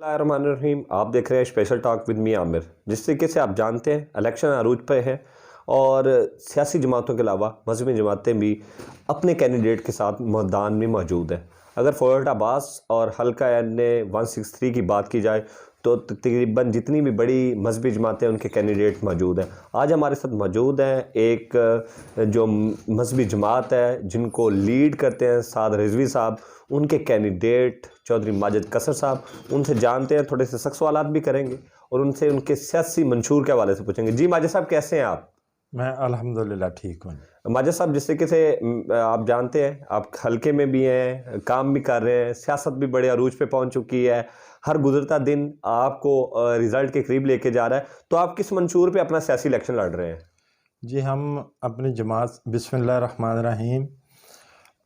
बिस्मिल्लाहिर्रहमानिर्रहीम। आप देख रहे हैं special talk with me Aamir. जिस तरीके से आप जानते हैं इलेक्शन अरूज पे है और सियासी जमातों के अलावा मजहबी जमातें भी अपने कैंडिडेट के साथ मैदान में मौजूद हैं। अगर फॉर्ट अब्बास और हल्का एन 163 की बात की जाए तो तकरीबन जितनी भी बड़ी मजहबी जमातें उनके कैंडिडेट मौजूद हैं। आज हमारे साथ मौजूद हैं एक जो मजहबी जमात है जिनको लीड करते हैं साद रिजवी साहब, उनके कैंडिडेट चौधरी माजिद कसर साहब। उनसे जानते हैं, थोड़े से सख्त सवालात भी करेंगे और उनसे उनके सियासी मंशूर के हवाले से पूछेंगे। जी माजिद साहब, कैसे हैं आप? मैं अल्हम्दुलिल्लाह ठीक हूँ। माजिद साहब, जिस तरीके से आप जानते हैं, आप हल्के में भी हैं, काम भी कर रहे हैं, सियासत भी बड़े अरूज पे पहुंच चुकी है, हर गुजरता दिन आपको रिज़ल्ट के करीब लेके जा रहा है, तो आप किस मंशूर पे अपना सियासी इलेक्शन लड़ रहे हैं? जी, हम अपनी जमात बिस्मिल्लाहिर्रहमानिर्रहीम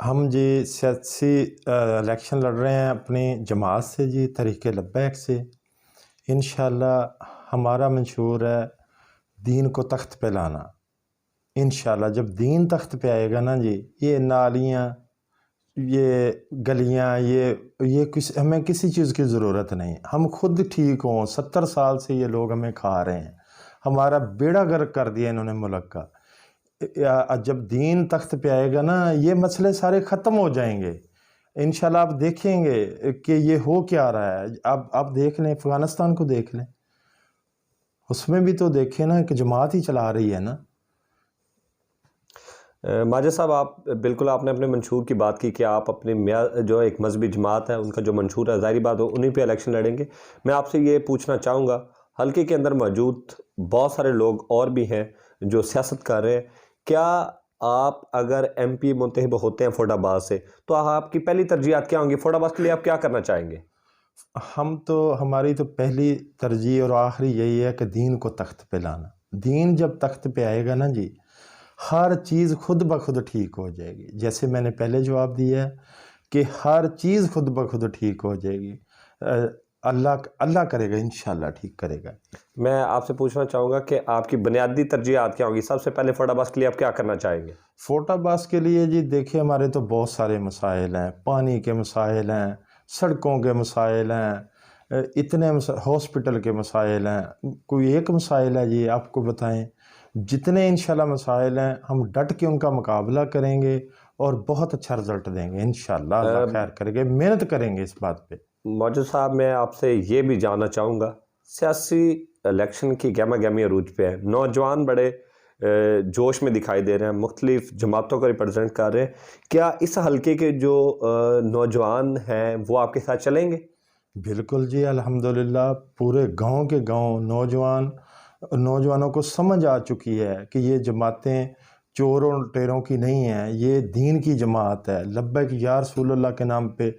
हम जी सियासी इलेक्शन लड़ रहे हैं अपनी जमात से जी, तरीक़े लब्बैक से। इंशाअल्लाह हमारा मंशूर है दीन को तख्त पे लाना। इंशाअल्लाह जब दीन तख्त पे आएगा ना जी, ये नालियाँ, ये गलियाँ, ये हमें किसी चीज़ की ज़रूरत नहीं। हम खुद ठीक हों। 70 साल से ये लोग हमें खा रहे हैं, हमारा बेड़ा गर्क कर दिया इन्होंने मुल्क का। जब दीन तख्त पे आएगा ना, ये मसले सारे ख़त्म हो जाएंगे इंशाल्लाह। आप देखेंगे कि ये हो क्या रहा है। आप देख लें, अफ़गानिस्तान को देख लें, उसमें भी तो देखें ना कि जमात ही चला रही है ना। माजिद साहब, आप बिल्कुल आपने अपने मंशूर की बात की कि आप अपने जो एक मजहबी जमात है उनका जो मंशूर है, ज़ाहिर बात हो उन्हीं पे इलेक्शन लड़ेंगे। मैं आपसे ये पूछना चाहूँगा, हल्के के अंदर मौजूद बहुत सारे लोग और भी हैं जो सियासत कर रहे हैं, क्या आप अगर MP मुंतखब होते हैं फर्रुखाबाद से तो आपकी पहली तरजीहात क्या होंगी? फर्रुखाबाद के लिए आप क्या करना चाहेंगे? हमारी तो पहली तरजीह और आखिरी यही है कि दीन को तख्त पे लाना। दीन जब तख्त पे आएगा ना जी, हर चीज़ खुद ब खुद ठीक हो जाएगी। जैसे मैंने पहले जवाब दिया है कि हर चीज़ खुद ब खुद ठीक हो जाएगी। अल्लाह करेगा, इंशाअल्लाह ठीक करेगा। मैं आपसे पूछना चाहूँगा कि आपकी बुनियादी तरजीहात क्या होंगी? सबसे पहले फर्रुखाबाद के लिए आप क्या करना चाहेंगे? फर्रुखाबाद के लिए जी देखिए, हमारे तो बहुत सारे मसाइल हैं। पानी के मसाइल हैं, सड़कों के मसाइल हैं, इतने हॉस्पिटल के मसाइल हैं। कोई एक मसाइल है जी आपको बताएं? जितने इंशाल्लाह मसाइल हैं, हम डट के उनका मुकाबला करेंगे और बहुत अच्छा रिज़ल्ट देंगे इंशाल्लाह। अल्लाह खैर करेंगे, मेहनत करेंगे इस बात पे। मौजूद साहब, मैं आपसे ये भी जानना चाहूँगा, सियासी इलेक्शन की गहमा गहमी अरूज पे है, नौजवान बड़े जोश में दिखाई दे रहे हैं, मुख्तलिफ जमातों को रिप्रेजेंट कर रहे हैं। क्या इस हल्के के जो नौजवान हैं वो आपके साथ चलेंगे? बिल्कुल जी, अल्हम्दुलिल्लाह पूरे गांव के गांव नौजवानों को समझ आ चुकी है कि ये जमातें चोरों टेरों की नहीं हैं, ये दीन की जमात है। लब्बैक या रसूलल्लाह के नाम पे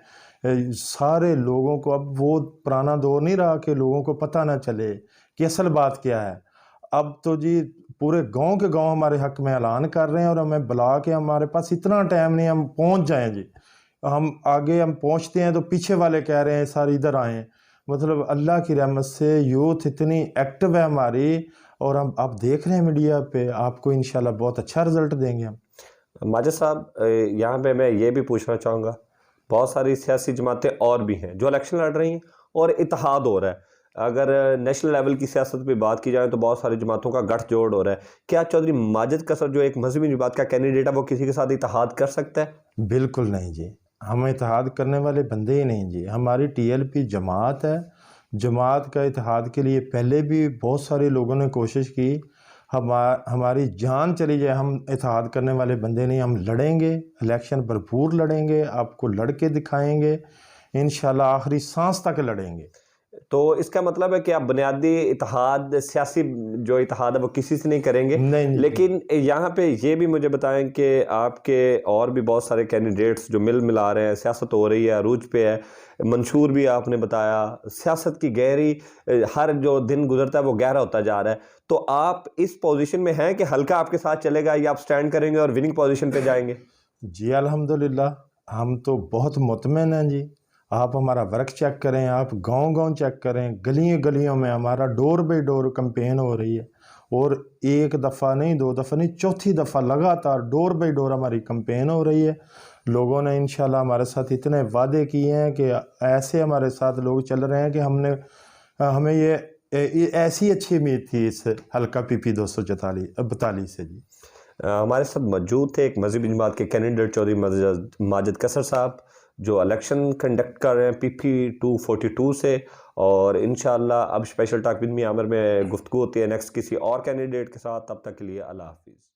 सारे लोगों को, अब वो पुराना दौर नहीं रहा कि लोगों को पता ना चले कि असल बात क्या है। अब तो जी पूरे गांव के गांव हमारे हक में ऐलान कर रहे हैं और हमें बुला के, हमारे पास इतना टाइम नहीं हम पहुंच जाएं जी। हम पहुंचते हैं तो पीछे वाले कह रहे हैं सर इधर आएँ। मतलब अल्लाह की रहमत से यूथ इतनी एक्टिव है हमारी, और हम आप देख रहे हैं मीडिया पे, आपको इंशाल्लाह बहुत अच्छा रिजल्ट देंगे हम। माजिद साहब, यहाँ पे मैं ये भी पूछना चाहूँगा, बहुत सारी सियासी जमातें और भी हैं जो इलेक्शन लड़ रही हैं और इत्तेहाद हो रहा है। अगर नेशनल लेवल की सियासत पे बात की जाए तो बहुत सारी जमातों का गठजोड़ हो रहा है। क्या चौधरी माजिद कसर जो एक मजहबी जमात का कैंडिडेट है वो किसी के साथ इत्तेहाद कर सकता है? बिल्कुल नहीं जी, हम इत्तेहाद करने वाले बंदे ही नहीं जी। हमारी TLP जमात है। जमात का इत्तेहाद के लिए पहले भी बहुत सारे लोगों ने कोशिश की। हमारी जान चली जाए, हम इत्तेहाद करने वाले बंदे नहीं। हम लड़ेंगे, इलेक्शन भरपूर लड़ेंगे, आपको लड़के दिखाएंगे इंशाल्लाह, आखिरी सांस तक लड़ेंगे। तो इसका मतलब है कि आप बुनियादी इत्तेहाद, सियासी जो इत्तेहाद है वो किसी से नहीं करेंगे। नहीं, लेकिन यहाँ पे ये भी मुझे बताएं कि आपके और भी बहुत सारे कैंडिडेट्स जो मिला रहे हैं, सियासत हो रही है, अरूज पे है, मंशूर भी आपने बताया, सियासत की गहरी हर जो दिन गुजरता है वो गहरा होता जा रहा है। तो आप इस पोजीशन में हैं कि हल्का आपके साथ चलेगा या आप स्टैंड करेंगे और विनिंग पोजीशन पे जाएंगे? जी अल्हम्दुलिल्लाह, हम तो बहुत मुतमिन हैं जी। आप हमारा वर्क चेक करें, आप गांव-गांव चेक करें, गलियों में हमारा डोर बाई डोर कैंपेन हो रही है। और एक दफ़ा नहीं, 2 दफ़ा नहीं, चौथी दफ़ा लगातार डोर बाई डोर हमारी कैंपेन हो रही है। لوگوں نے انشاءاللہ ہمارے ساتھ اتنے وعدے کیے ہیں کہ ایسے ہمارے ساتھ لوگ چل رہے ہیں کہ ہمیں یہ ایسی اچھی امید تھی اس حلقہ PP 242 سے جی۔ ہمارے ساتھ موجود تھے ایک مذہبی جماعت کے کینڈیڈیٹ چودھری ماجد قصر صاحب، جو الیکشن کنڈکٹ کر رہے ہیں PP 242 سے، اور انشاءاللہ اب اسپیشل ٹاک ود می عامر میں گفتگو ہوتی ہے نیکسٹ کسی اور کینڈیڈیٹ کے ساتھ۔ تب تک کے لیے اللہ حافظ۔